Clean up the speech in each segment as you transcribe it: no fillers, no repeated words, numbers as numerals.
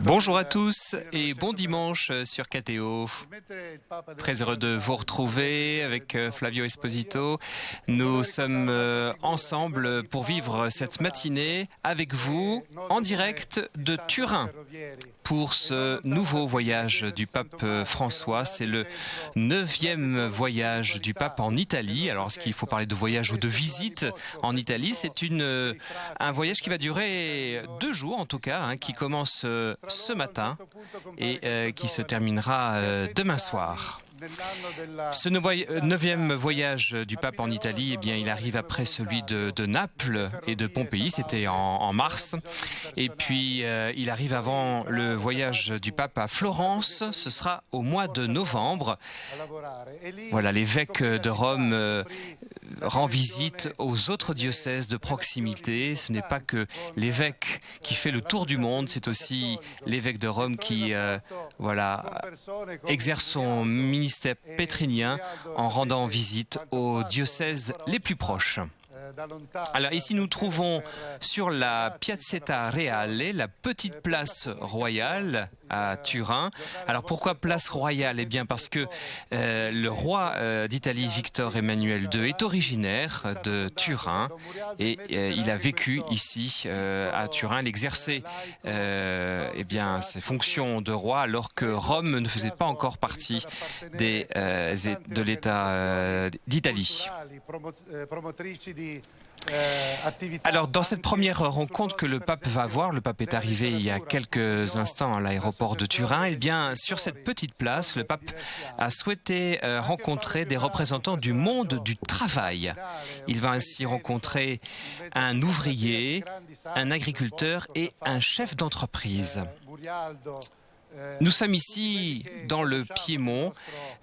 Bonjour à tous et bon dimanche sur KTO. Très heureux de vous retrouver avec Flavio Esposito. Nous sommes ensemble pour vivre cette matinée avec vous en direct de Turin pour ce nouveau voyage du pape François. C'est le 9e voyage du pape en Italie. Alors, est-ce qu'il faut parler de voyage ou de visite en Italie? C'est un voyage qui va durer 2 jours en tout cas, qui commence ce matin et qui se terminera demain soir. Ce 9e voyage du pape en Italie, eh bien, il arrive après celui de Naples et de Pompéi, c'était en mars. Et puis, il arrive avant le voyage du pape à Florence, ce sera au mois de novembre. Voilà, l'évêque de Rome rend visite aux autres diocèses de proximité. Ce n'est pas que l'évêque qui fait le tour du monde, c'est aussi l'évêque de Rome qui exerce son ministère pétrinien en rendant visite aux diocèses les plus proches. Alors ici nous trouvons sur la Piazzetta Reale, la petite place royale à Turin. Alors pourquoi place royale? Eh bien parce que le roi d'Italie Victor Emmanuel II est originaire de Turin et il a vécu ici à Turin. Il exerçait ses fonctions de roi alors que Rome ne faisait pas encore partie de l'État d'Italie. Alors dans cette première rencontre que le pape va avoir, le pape est arrivé il y a quelques instants à l'aéroport de Turin, et bien sur cette petite place, le pape a souhaité rencontrer des représentants du monde du travail. Il va ainsi rencontrer un ouvrier, un agriculteur et un chef d'entreprise. Nous sommes ici dans le Piémont,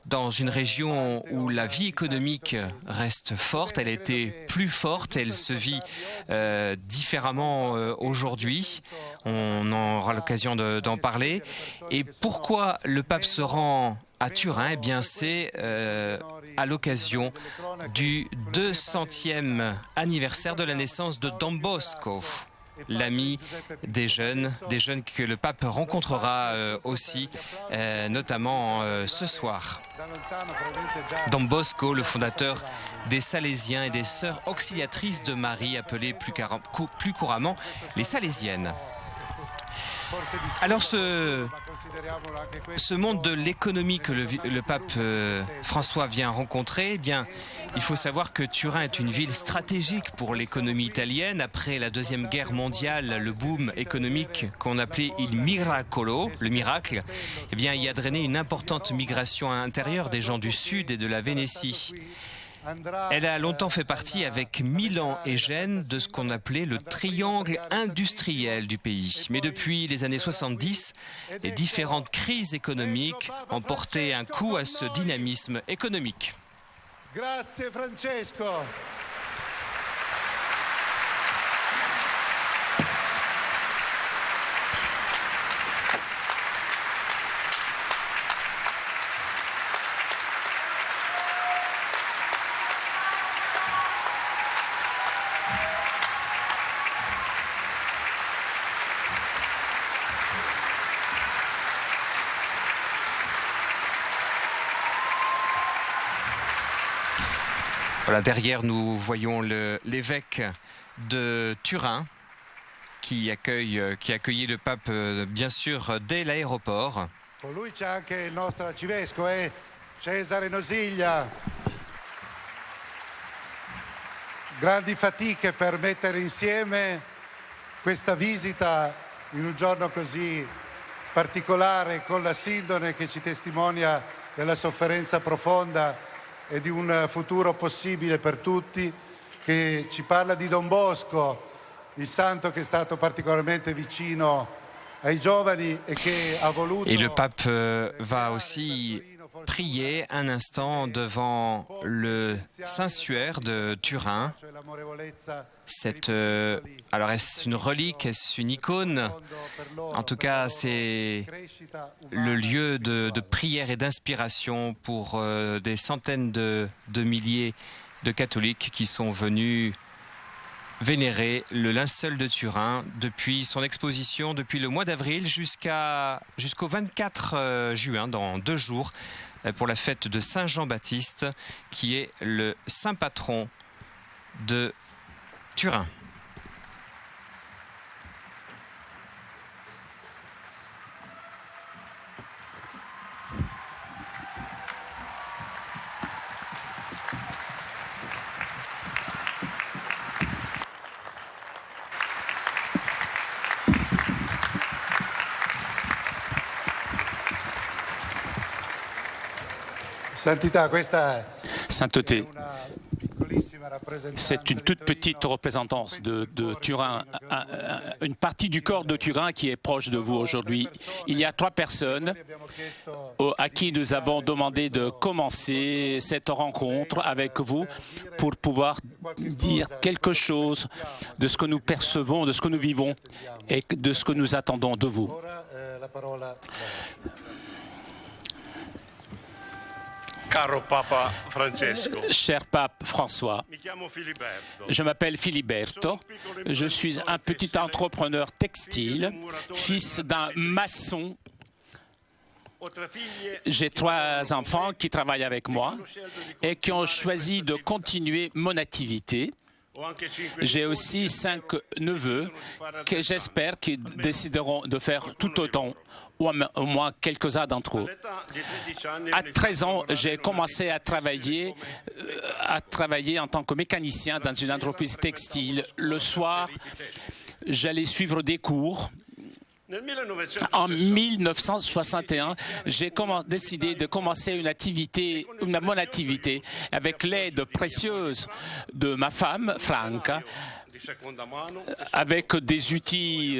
dans une région où la vie économique reste forte. Elle a été plus forte, elle se vit différemment aujourd'hui. On aura l'occasion d'en parler. Et pourquoi le pape se rend à Turin? Eh bien, c'est à l'occasion du 200e anniversaire de la naissance de Don Bosco, l'ami des jeunes que le pape rencontrera aussi, notamment ce soir. Don Bosco, le fondateur des Salésiens et des Sœurs Auxiliatrices de Marie, appelées plus couramment les Salésiennes. Alors ce monde de l'économie que le pape François vient rencontrer, eh bien, il faut savoir que Turin est une ville stratégique pour l'économie italienne. Après la Deuxième Guerre mondiale, le boom économique qu'on appelait il miracolo, le miracle, eh bien, il y a drainé une importante migration intérieure des gens du Sud et de la Vénétie. Elle a longtemps fait partie, avec Milan et Gênes, de ce qu'on appelait le triangle industriel du pays. Mais depuis les années 70, les différentes crises économiques ont porté un coup à ce dynamisme économique. Grazie Francesco. Voilà, derrière, nous voyons l'évêque de Turin qui accueillait le pape, bien sûr, dès l'aéroport. Con lui c'è anche il nostro arcivescovo, Cesare Nosiglia. Grandi fatiche per mettere insieme questa visita in un giorno così particolare, con la sindone che ci testimonia della sofferenza profonda e di un futuro possibile per tutti, che ci parla di Don Bosco, il santo che è stato particolarmente vicino ai giovani e che ha voluto... Et le pape va aussi prier un instant devant le Saint-Suaire de Turin. Alors est-ce une relique, est-ce une icône? En tout cas, c'est le lieu de prière et d'inspiration pour des centaines de milliers de catholiques qui sont venus vénérer le linceul de Turin depuis son exposition, depuis le mois d'avril jusqu'au 24 juin, dans 2 jours, pour la fête de Saint Jean-Baptiste, qui est le saint patron de Turin. Sainteté, c'est une toute petite représentance de Turin, une partie du corps de Turin qui est proche de vous aujourd'hui. Il y a 3 personnes à qui nous avons demandé de commencer cette rencontre avec vous pour pouvoir dire quelque chose de ce que nous percevons, de ce que nous vivons et de ce que nous attendons de vous. Caro Papa Francesco. Cher pape François, je m'appelle Filiberto, je suis un petit entrepreneur textile, fils d'un maçon. J'ai 3 enfants qui travaillent avec moi et qui ont choisi de continuer mon activité. J'ai aussi 5 neveux que j'espère qu'ils décideront de faire tout autant, ou au moins quelques-uns d'entre eux. À 13 ans, j'ai commencé à travailler en tant que mécanicien dans une entreprise textile. Le soir, j'allais suivre des cours. En 1961, j'ai décidé de commencer mon activité avec l'aide précieuse de ma femme, Franca. Avec des outils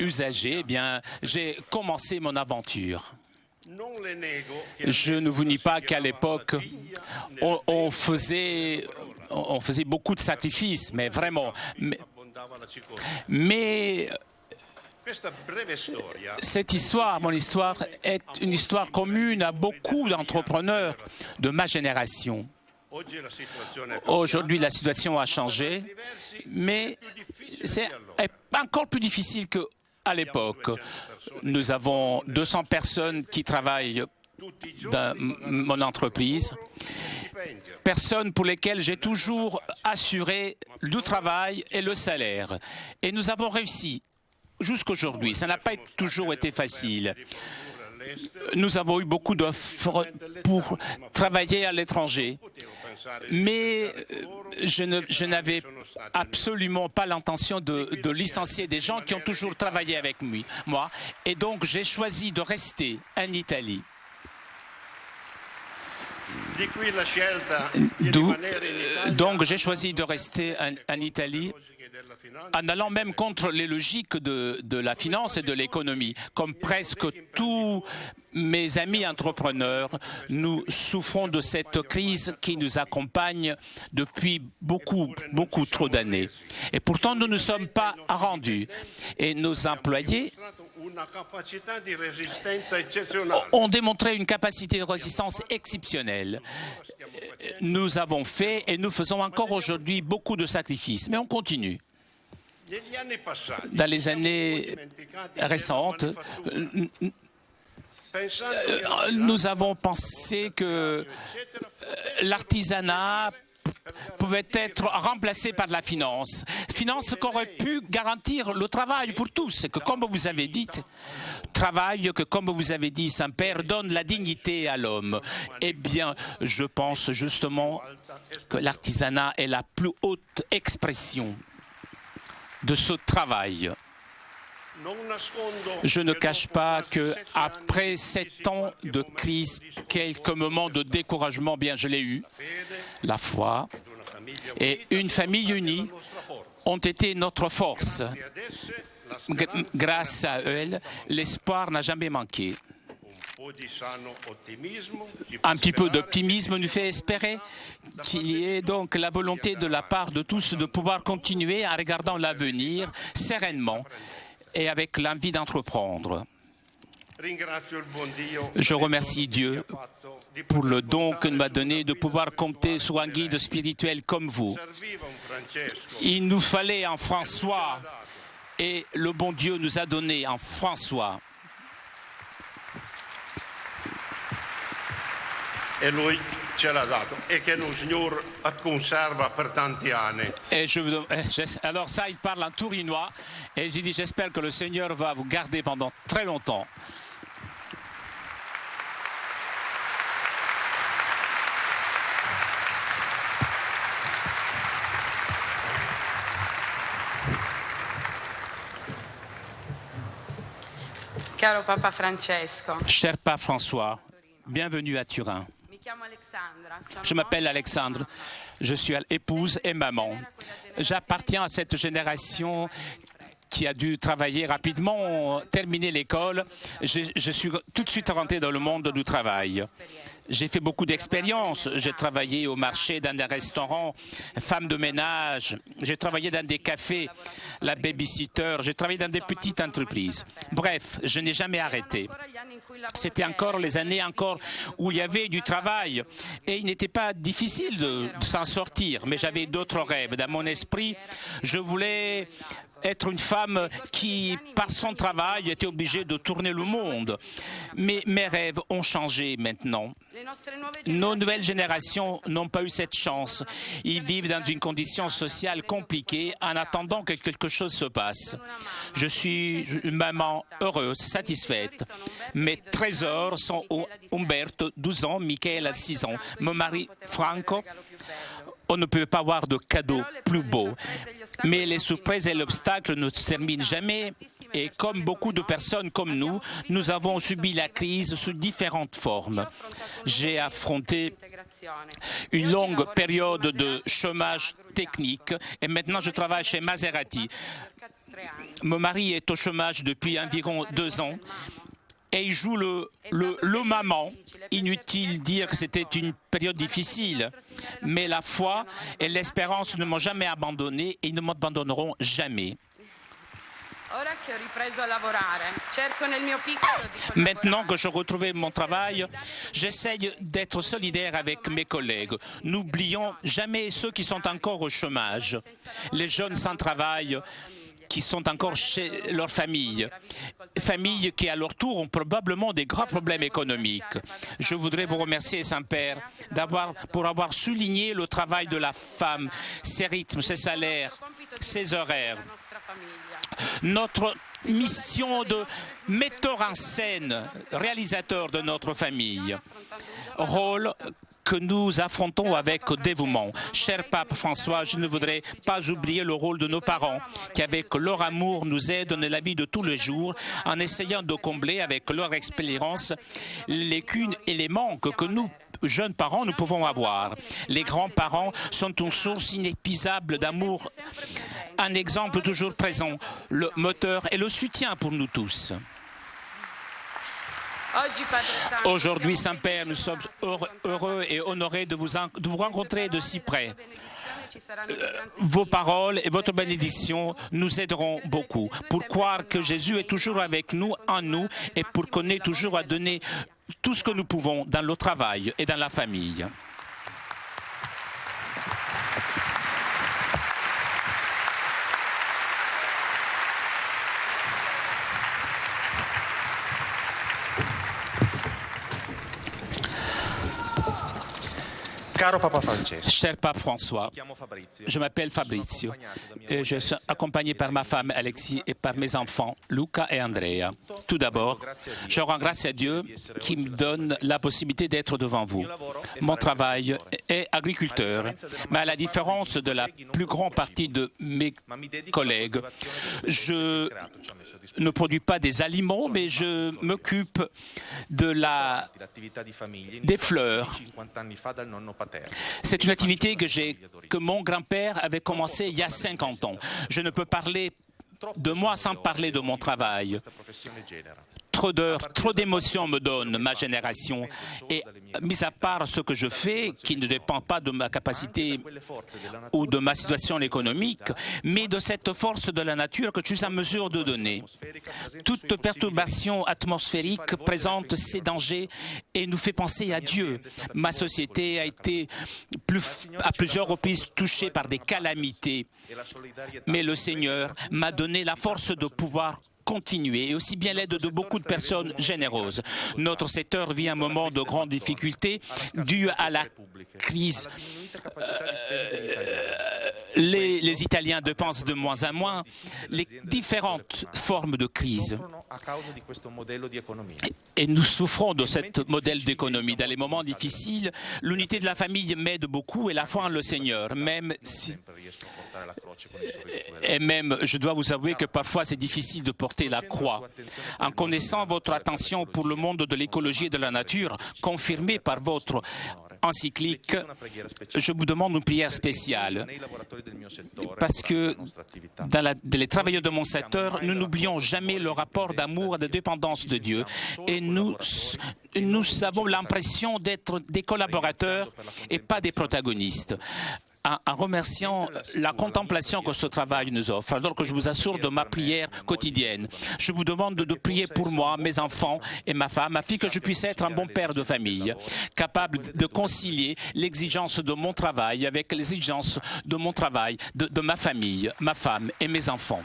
usagés, eh bien, j'ai commencé mon aventure. Je ne vous nie pas qu'à l'époque, on faisait beaucoup de sacrifices, mais vraiment. Mais cette histoire, mon histoire, est une histoire commune à beaucoup d'entrepreneurs de ma génération. Aujourd'hui, la situation a changé, mais c'est encore plus difficile qu'à l'époque. Nous avons 200 personnes qui travaillent dans mon entreprise, personnes pour lesquelles j'ai toujours assuré le travail et le salaire. Et nous avons réussi jusqu'aujourd'hui. Ça n'a pas toujours été facile. Nous avons eu beaucoup d'offres pour travailler à l'étranger. Mais je n'avais absolument pas l'intention de licencier des gens qui ont toujours travaillé avec moi. Et donc, j'ai choisi de rester en Italie. Donc, j'ai choisi de rester en Italie en allant même contre les logiques de la finance et de l'économie. Comme presque tous mes amis entrepreneurs, nous souffrons de cette crise qui nous accompagne depuis beaucoup trop d'années. Et pourtant, nous ne sommes pas rendus. Et nos employés ont démontré une capacité de résistance exceptionnelle. Nous avons fait et nous faisons encore aujourd'hui beaucoup de sacrifices, mais on continue. Dans les années récentes, nous avons pensé que l'artisanat pouvait être remplacé par la finance. Finance qui aurait pu garantir le travail pour tous. Et que, comme vous avez dit, Saint-Père donne la dignité à l'homme. Eh bien, je pense justement que l'artisanat est la plus haute expression de ce travail. Je ne cache pas qu'après 7 ans de crise, quelques moments de découragement, bien je l'ai eu, la foi et une famille unie ont été notre force. Grâce à elles, l'espoir n'a jamais manqué. Un petit peu d'optimisme nous fait espérer qu'il y ait donc la volonté de la part de tous de pouvoir continuer en regardant l'avenir sereinement et avec l'envie d'entreprendre. Je remercie Dieu pour le don qu'il m'a donné de pouvoir compter sur un guide spirituel comme vous. Il nous fallait un François et le bon Dieu nous a donné un François. E lui ce l'ha dato e che lo Signore conserva per tanti anni. Alors ça, il parle en tourinois et j'ai dit j'espère que le Seigneur va vous garder pendant très longtemps. Caro Papa Francesco. Cher Pape François, bienvenue à Turin. Je m'appelle Alexandre, je suis épouse et maman. J'appartiens à cette génération qui a dû travailler rapidement, terminer l'école. Je suis tout de suite rentré dans le monde du travail. J'ai fait beaucoup d'expériences. J'ai travaillé au marché, dans des restaurants, femme de ménage. J'ai travaillé dans des cafés, la babysitter. J'ai travaillé dans des petites entreprises. Bref, je n'ai jamais arrêté. C'était encore les années où il y avait du travail et il n'était pas difficile de s'en sortir. Mais j'avais d'autres rêves. Dans mon esprit, je voulais être une femme qui, par son travail, était obligée de tourner le monde. Mais mes rêves ont changé maintenant. Nos nouvelles générations n'ont pas eu cette chance. Ils vivent dans une condition sociale compliquée en attendant que quelque chose se passe. Je suis une maman heureuse, satisfaite. Mes trésors sont Umberto, 12 ans, Michaela, 6 ans, mon mari Franco. On ne peut pas avoir de cadeau plus beau. Mais les surprises et l'obstacle ne se terminent jamais. Et comme beaucoup de personnes comme nous, nous avons subi la crise sous différentes formes. J'ai affronté une longue période de chômage technique et maintenant je travaille chez Maserati. Mon mari est au chômage depuis environ 2 ans. Et il joue le maman. Inutile de dire que c'était une période difficile. Mais la foi et l'espérance ne m'ont jamais abandonné et ils ne m'abandonneront jamais. Maintenant que je retrouvais mon travail, j'essaye d'être solidaire avec mes collègues. N'oublions jamais ceux qui sont encore au chômage, les jeunes sans travail, qui sont encore chez leur famille qui à leur tour ont probablement des graves problèmes économiques. Je voudrais vous remercier, Saint-Père, pour avoir souligné le travail de la femme, ses rythmes, ses salaires, ses horaires. Notre mission de metteur en scène, réalisateur de notre famille, rôle que nous affrontons avec dévouement. Cher Pape François, je ne voudrais pas oublier le rôle de nos parents qui, avec leur amour, nous aident dans la vie de tous les jours en essayant de combler avec leur expérience les lacunes et les manques que nous, jeunes parents, nous pouvons avoir. Les grands-parents sont une source inépuisable d'amour, un exemple toujours présent, le moteur et le soutien pour nous tous. Aujourd'hui, Saint-Père, nous sommes heureux et honorés de vous rencontrer de si près. Vos paroles et votre bénédiction nous aideront beaucoup pour croire que Jésus est toujours avec nous, en nous, et pour qu'on ait toujours à donner tout ce que nous pouvons dans le travail et dans la famille. Caro Papa Francesco. Cher Pape François, je m'appelle Fabrizio et je suis accompagné par ma femme Alexis et par mes enfants Luca et Andrea. Tout d'abord, je rends grâce à Dieu qui me donne la possibilité d'être devant vous. Mon travail est agriculteur, mais à la différence de la plus grande partie de mes collègues, je ne produis pas des aliments, mais je m'occupe des fleurs. C'est une activité que mon grand-père avait commencé il y a 50 ans. Je ne peux parler de moi sans parler de mon travail. trop d'heures, trop d'émotions me donne ma génération. Et mis à part ce que je fais, qui ne dépend pas de ma capacité ou de ma situation économique, mais de cette force de la nature que je suis en mesure de donner. Toute perturbation atmosphérique présente ses dangers et nous fait penser à Dieu. Ma société a été à plusieurs reprises touchée par des calamités, mais le Seigneur m'a donné la force de pouvoir continuer et aussi bien l'aide de beaucoup de personnes généreuses. Notre secteur vit un moment de grande difficulté dû à la crise. Les Italiens dépensent de moins en moins, les différentes formes de crise. Et nous souffrons de ce modèle d'économie. Dans les moments difficiles, l'unité de la famille m'aide beaucoup et la foi en le Seigneur. Même, je dois vous avouer que parfois c'est difficile de porter la croix. En connaissant votre attention pour le monde de l'écologie et de la nature, confirmée par votre encyclique, je vous demande une prière spéciale. Parce que dans les travailleurs de mon secteur, nous n'oublions jamais le rapport d'amour et de dépendance de Dieu. Et nous avons l'impression d'être des collaborateurs et pas des protagonistes. En remerciant la contemplation que ce travail nous offre, alors que je vous assure de ma prière quotidienne. Je vous demande de prier pour moi, mes enfants et ma femme, afin que je puisse être un bon père de famille, capable de concilier l'exigence de mon travail avec l'exigence de mon travail, de ma famille, ma femme et mes enfants.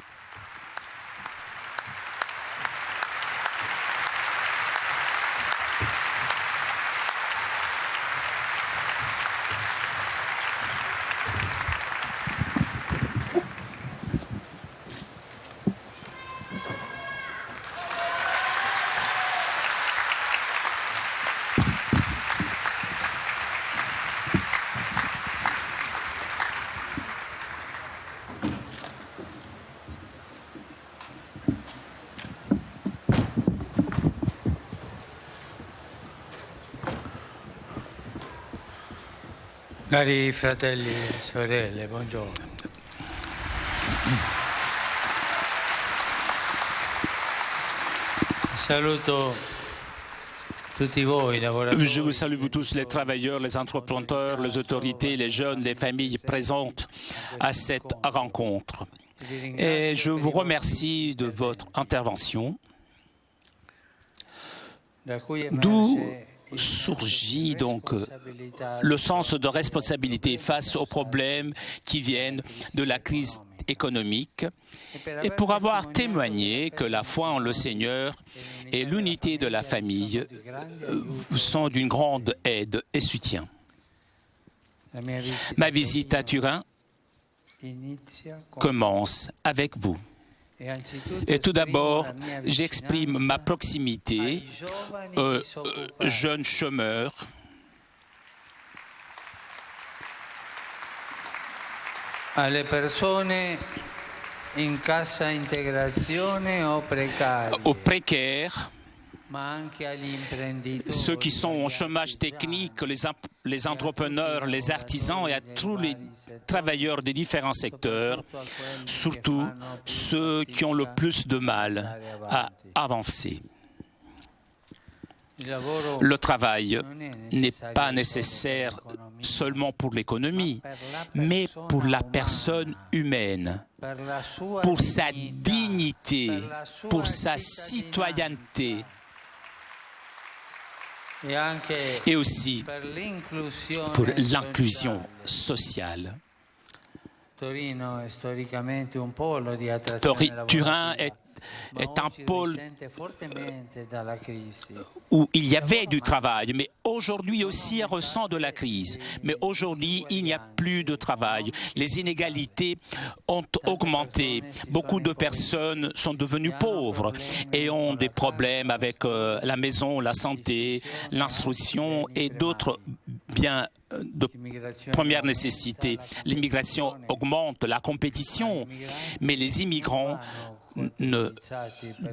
Cari fratelli e sorelle, buongiorno. Saluto tutti voi lavoratori. Je vous salue vous tous, les travailleurs, les entrepreneurs, les autorités, les jeunes, les familles présentes à cette rencontre. Et je vous remercie de votre intervention, d'où surgit donc le sens de responsabilité face aux problèmes qui viennent de la crise économique et pour avoir témoigné que la foi en le Seigneur et l'unité de la famille sont d'une grande aide et soutien. Ma visite à Turin commence avec vous. Et tout d'abord, j'exprime ma proximité aux jeunes chômeurs, alle persone in cassa integrazione o precari, aux précaires, ma anche agli imprenditori, ceux qui sont au chômage technique, les entrepreneurs, les artisans et à tous les travailleurs des différents secteurs, surtout ceux qui ont le plus de mal à avancer. Le travail n'est pas nécessaire seulement pour l'économie, mais pour la personne humaine, pour sa dignité, pour sa citoyenneté, et aussi pour l'inclusion sociale. Turin est un pôle où il y avait du travail, mais aujourd'hui aussi on ressent de la crise. Mais aujourd'hui, il n'y a plus de travail. Les inégalités ont augmenté. Beaucoup de personnes sont devenues pauvres et ont des problèmes avec la maison, la santé, l'instruction et d'autres biens de première nécessité. L'immigration augmente, la compétition, mais les immigrants ne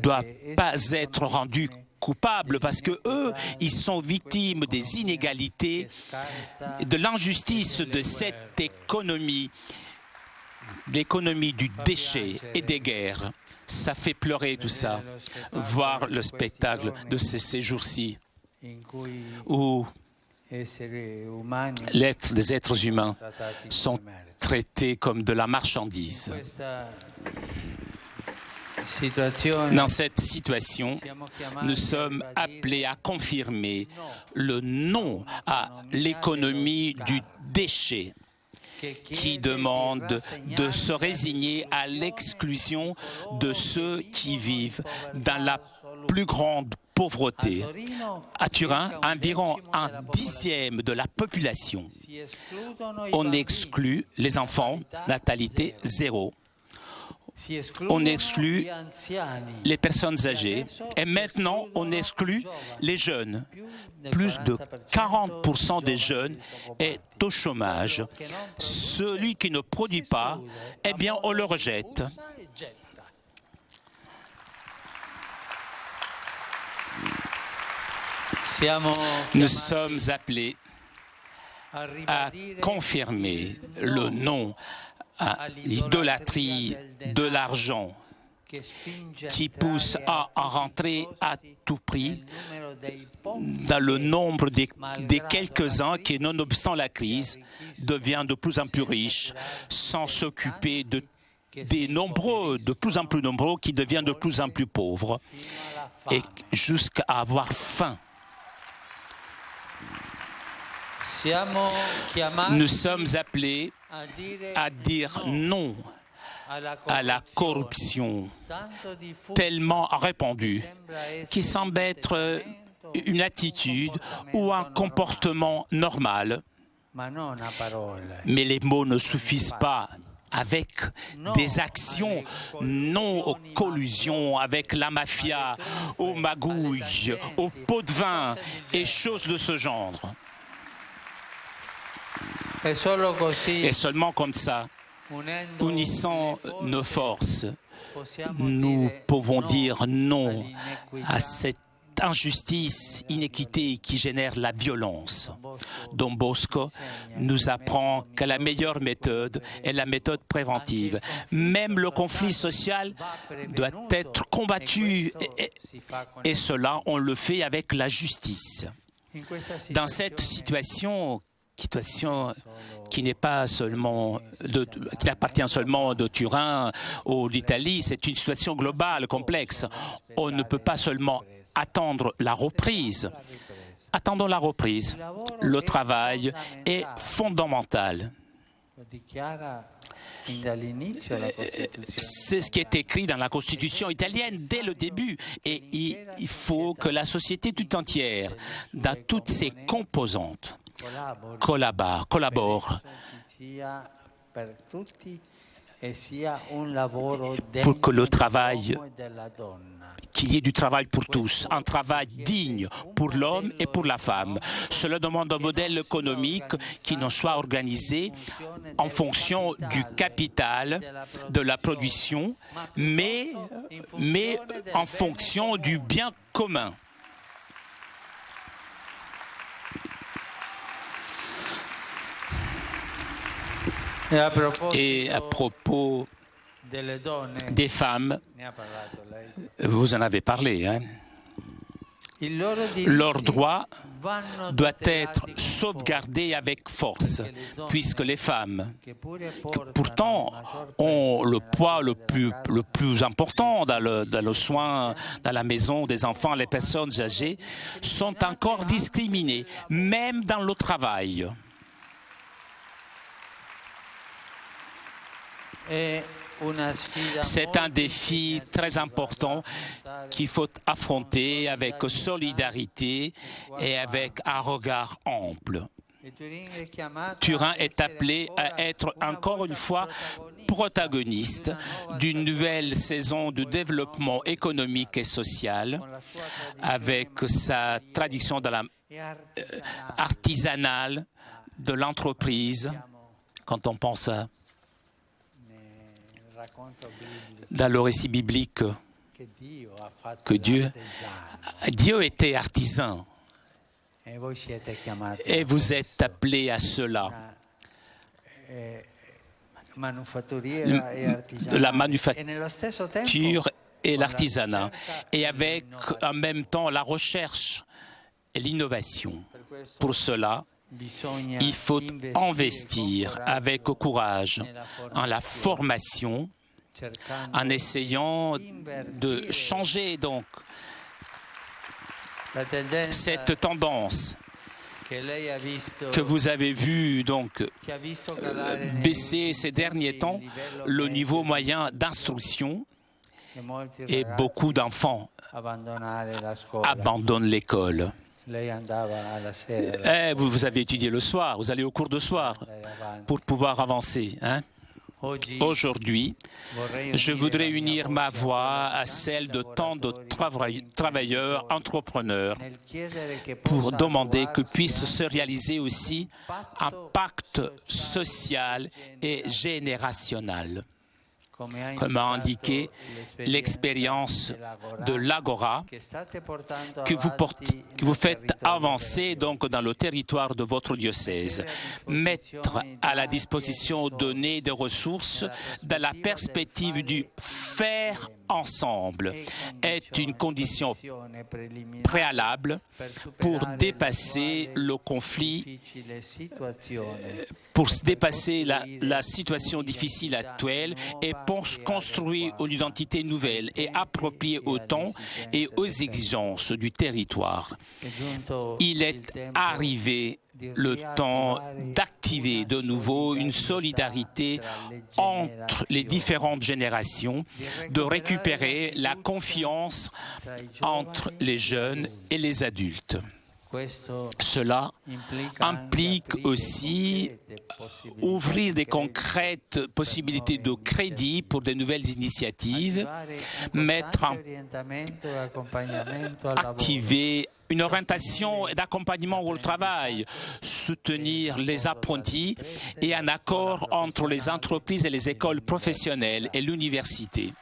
doivent pas être rendus coupables parce que eux, ils sont victimes des inégalités, de l'injustice de cette économie, l'économie du déchet et des guerres. Ça fait pleurer tout ça, voir le spectacle de ces jours-ci où les êtres humains sont traités comme de la marchandise. Dans cette situation, nous sommes appelés à confirmer le non à l'économie du déchet, qui demande de se résigner à l'exclusion de ceux qui vivent dans la plus grande pauvreté. À Turin, environ 1/10 de la population. On exclut les enfants, natalité 0. On exclut les personnes âgées et maintenant on exclut les jeunes. Plus de 40% des jeunes est au chômage. Celui qui ne produit pas, eh bien on le rejette. Nous sommes appelés à confirmer le non à l'idolâtrie de l'argent qui pousse à rentrer à tout prix dans le nombre des quelques-uns qui, nonobstant la crise, devient de plus en plus riches sans s'occuper des nombreux, de plus en plus nombreux qui deviennent de plus en plus pauvres et jusqu'à avoir faim. Nous sommes appelés à dire non à la corruption tellement répandue qui semble être une attitude ou un comportement normal. Mais les mots ne suffisent pas. Avec des actions, non aux collusions avec la mafia, aux magouilles, aux pots de vin et choses de ce genre. Et seulement comme ça, unissant nos forces, nous pouvons dire non à cette injustice, inéquité qui génère la violence. Don Bosco nous apprend que la meilleure méthode est la méthode préventive. Même le conflit social doit être combattu et cela, on le fait avec la justice. Dans cette situation qui n'est pas seulement qui n'appartient seulement de Turin ou d'Italie, c'est une situation globale, complexe. On ne peut pas seulement attendre la reprise. Attendons la reprise. Le travail est fondamental. C'est ce qui est écrit dans la Constitution italienne dès le début. Et il faut que la société tout entière, dans toutes ses composantes, collabore pour que le travail, qu'il y ait du travail pour tous, un travail digne pour l'homme et pour la femme. Cela demande un modèle économique qui ne soit organisé en fonction du capital, de la production, mais en fonction du bien commun. Et à propos des femmes, vous en avez parlé, hein? Leur droit doit être sauvegardé avec force, puisque les femmes, qui pourtant ont le poids le plus important dans le soin, dans la maison des enfants, les personnes âgées, sont encore discriminées, même dans le travail. C'est un défi très important qu'il faut affronter avec solidarité et avec un regard ample. Turin est appelé à être encore une fois protagoniste d'une nouvelle saison de développement économique et social avec sa tradition de artisanale de l'entreprise. Quand on pense à dans le récit biblique que Dieu était artisan et vous êtes appelés à cela. la manufacture et l'artisanat, et avec en même temps la recherche et l'innovation. Pour cela, il faut investir avec courage en la formation, en essayant de changer donc cette tendance que vous avez vue donc baisser ces derniers temps, le niveau moyen d'instruction, et beaucoup d'enfants abandonnent l'école. Vous avez étudié le soir, vous allez au cours de soir pour pouvoir avancer. Aujourd'hui, je voudrais unir ma voix à celle de tant de travailleurs, entrepreneurs, pour demander que puisse se réaliser aussi un pacte social et générationnel. Comme a indiqué l'expérience de l'Agora que vous faites avancer donc dans le territoire de votre diocèse. Mettre à la disposition données des ressources dans la perspective du faire ensemble est une condition préalable pour dépasser le conflit, pour dépasser la situation difficile actuelle et pour construire une identité nouvelle et appropriée au temps et aux exigences du territoire. Il est arrivé le temps d'activer de nouveau une solidarité entre les différentes générations, de récupérer la confiance entre les jeunes et les adultes. Cela implique aussi ouvrir des concrètes possibilités de crédit pour de nouvelles initiatives, activer une orientation d'accompagnement au travail, soutenir les apprentis et un accord entre les entreprises et les écoles professionnelles et l'université.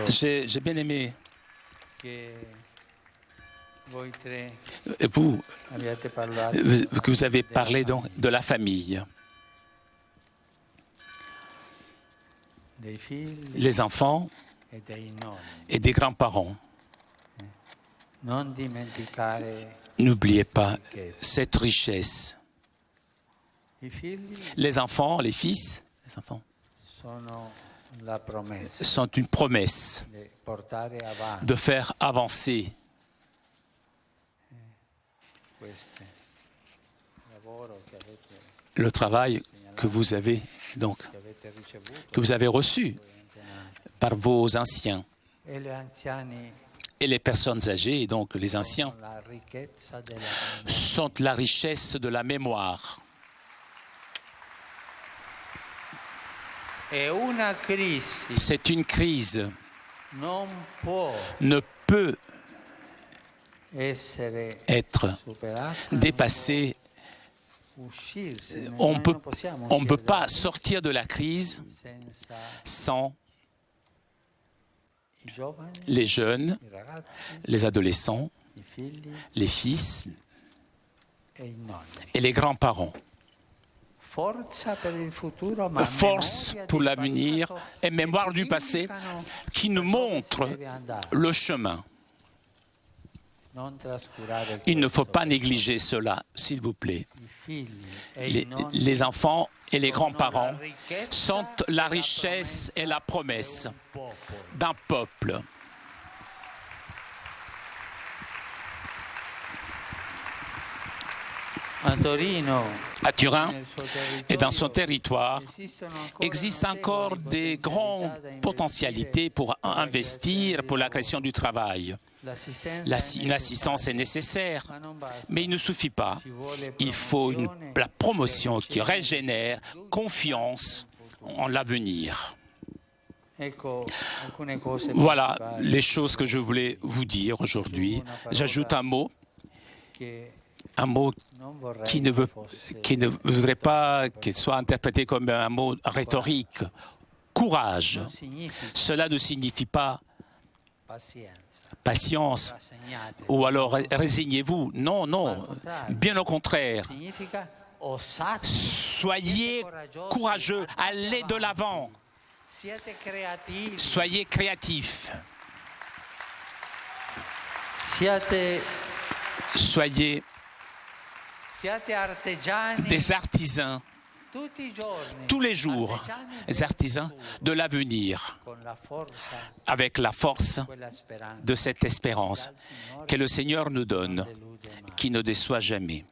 J'ai bien aimé que vous avez parlé donc de la famille, les enfants et des grands-parents. N'oubliez pas cette richesse. Les enfants, les fils, les enfants sont une promesse de faire avancer le travail que vous avez donc que vous avez reçu par vos anciens. Et les personnes âgées, donc les anciens, sont la richesse de la mémoire. C'est une crise ne peut être dépassée. On ne peut pas sortir de la crise sans les jeunes, les adolescents, les fils et les grands-parents. Force pour l'avenir et mémoire du passé qui nous montre le chemin. Il ne faut pas négliger cela, s'il vous plaît. Les enfants et les grands-parents sont la richesse et la promesse d'un peuple. À Turin et dans son territoire, existent encore des grandes potentialités pour investir pour la création du travail. Une assistance est nécessaire, mais il ne suffit pas. Il faut la promotion qui régénère confiance en l'avenir. Voilà les choses que je voulais vous dire aujourd'hui. J'ajoute un mot qui ne voudrait pas qu'il soit interprété comme un mot rhétorique. Courage. Cela ne signifie pas patience, ou alors résignez-vous. Non, non, bien au contraire. Soyez courageux, allez de l'avant. Soyez créatifs. Soyez des artisans, tous les jours, des artisans de l'avenir, avec la force de cette espérance que le Seigneur nous donne, qui ne déçoit jamais,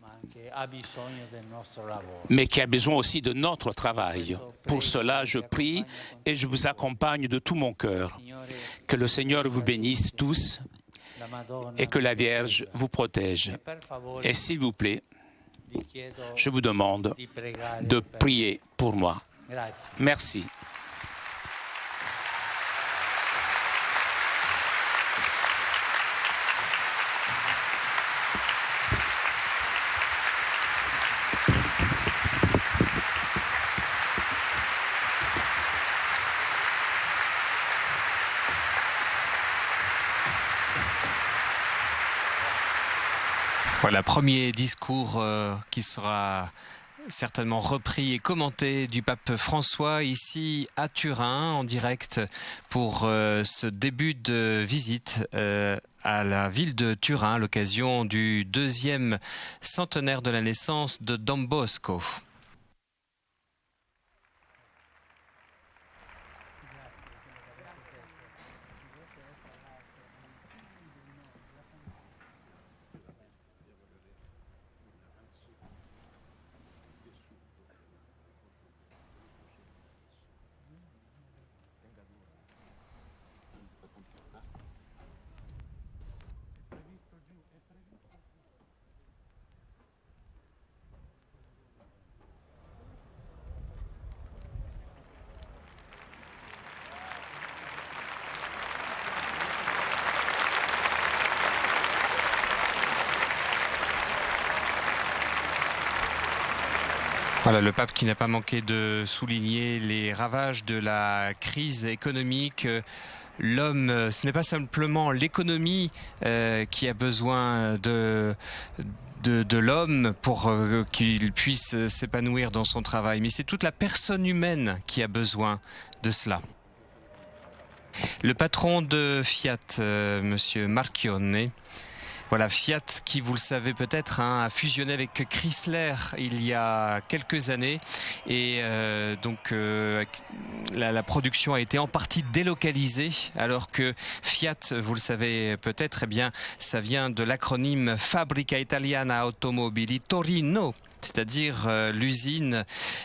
mais qui a besoin aussi de notre travail. Pour cela, je prie et je vous accompagne de tout mon cœur. Que le Seigneur vous bénisse tous et que la Vierge vous protège. Et s'il vous plaît, je vous demande de prier pour moi. Merci. Voilà, premier discours qui sera certainement repris et commenté du pape François ici à Turin en direct pour ce début de visite à la ville de Turin à l'occasion du 2e centenaire de la naissance de Don Bosco. Voilà, le pape qui n'a pas manqué de souligner les ravages de la crise économique. L'homme, ce n'est pas simplement l'économie qui a besoin de l'homme pour qu'il puisse s'épanouir dans son travail, mais c'est toute la personne humaine qui a besoin de cela. Le patron de Fiat, Monsieur Marchionne, voilà, Fiat, qui, vous le savez peut-être, a fusionné avec Chrysler il y a quelques années et la production a été en partie délocalisée, alors que Fiat, vous le savez peut-être, eh bien, ça vient de l'acronyme Fabbrica Italiana Automobili Torino, c'est-à-dire l'usine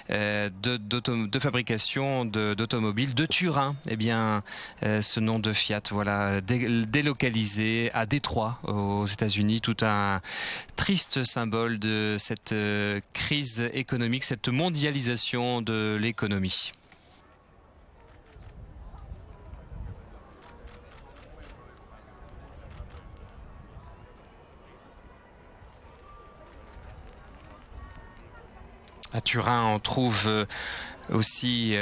de fabrication d'automobiles de Turin. Eh bien, ce nom de Fiat, voilà, délocalisé à Détroit, aux États-Unis, tout un triste symbole de cette crise économique, cette mondialisation de l'économie. À Turin, on trouve aussi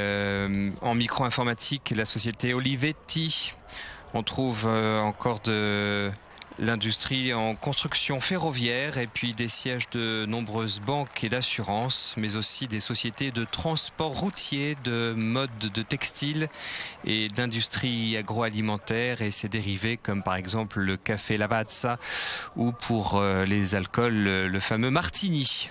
en micro-informatique la société Olivetti. On trouve encore de l'industrie en construction ferroviaire et puis des sièges de nombreuses banques et d'assurances, mais aussi des sociétés de transport routier, de mode de textile et d'industrie agroalimentaire et ses dérivés comme par exemple le café Lavazza ou pour les alcools le fameux Martini.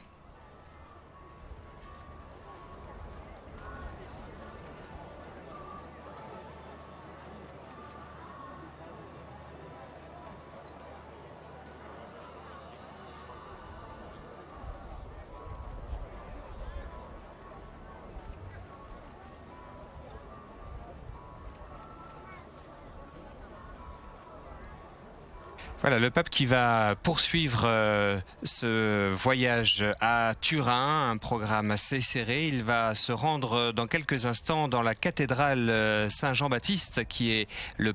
Voilà, le pape qui va poursuivre ce voyage à Turin, un programme assez serré. Il va se rendre dans quelques instants dans la cathédrale Saint-Jean-Baptiste, qui est le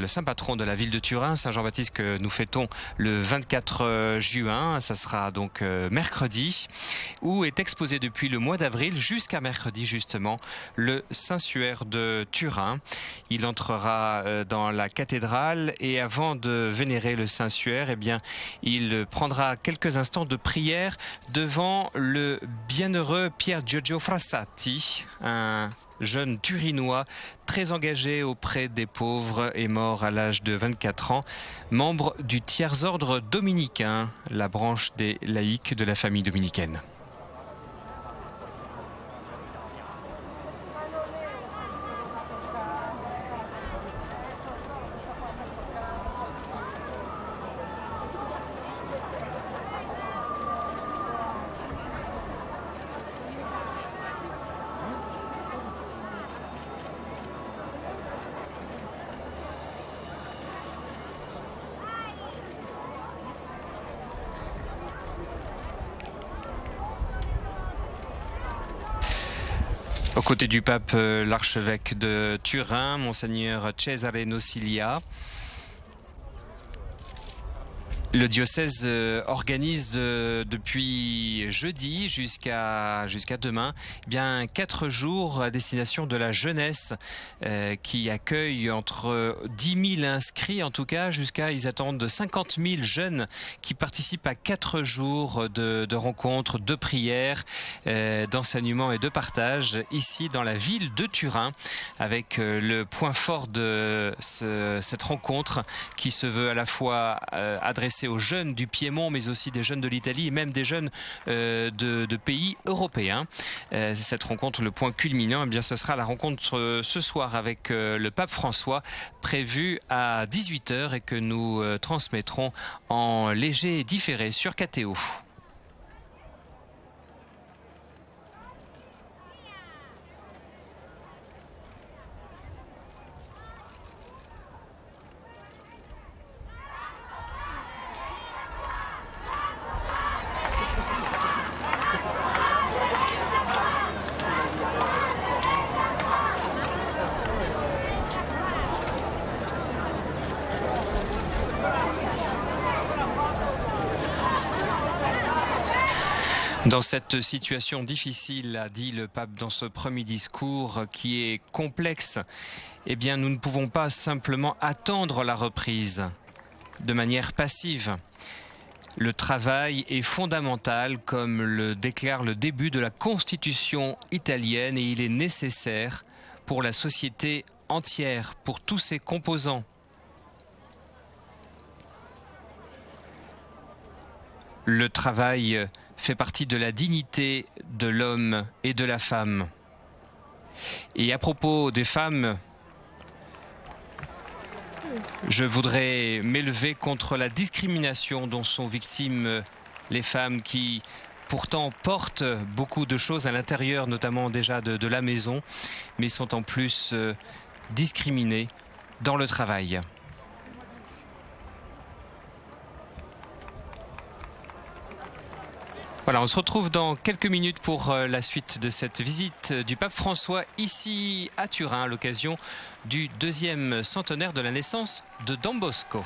saint patron de la ville de Turin. Saint-Jean-Baptiste que nous fêtons le 24 juin, ça sera donc mercredi, où est exposé depuis le mois d'avril jusqu'à mercredi justement le Saint-Suaire de Turin. Il entrera dans la cathédrale et avant de vénérer le Saint-Suaire, eh bien, il prendra quelques instants de prière devant le bienheureux Pier Giorgio Frassati, un jeune turinois très engagé auprès des pauvres et mort à l'âge de 24 ans, membre du tiers-ordre dominicain, la branche des laïcs de la famille dominicaine. Aux côtés du pape, l'archevêque de Turin, Monseigneur Cesare Nocilia. Le diocèse organise depuis jeudi jusqu'à demain bien 4 jours à destination de la jeunesse qui accueille entre 10 000 inscrits en tout cas jusqu'à, ils attendent 50 000 jeunes qui participent à 4 jours de rencontres, de prières, d'enseignement et de partage ici dans la ville de Turin, avec le point fort de cette rencontre qui se veut à la fois adressée aux jeunes du Piémont, mais aussi des jeunes de l'Italie et même des jeunes de pays européens. Cette rencontre, le point culminant, eh bien, ce sera la rencontre ce soir avec le pape François, prévue à 18 h et que nous transmettrons en léger différé sur KTO. Dans cette situation difficile, a dit le pape dans ce premier discours qui est complexe, eh bien nous ne pouvons pas simplement attendre la reprise de manière passive. Le travail est fondamental, comme le déclare le début de la Constitution italienne, et il est nécessaire pour la société entière, pour tous ses composants. Le travail fait partie de la dignité de l'homme et de la femme. Et à propos des femmes, je voudrais m'élever contre la discrimination dont sont victimes les femmes qui pourtant portent beaucoup de choses à l'intérieur, notamment déjà de la maison, mais sont en plus discriminées dans le travail. Voilà, on se retrouve dans quelques minutes pour la suite de cette visite du pape François ici à Turin à l'occasion du 2e centenaire de la naissance de Don Bosco.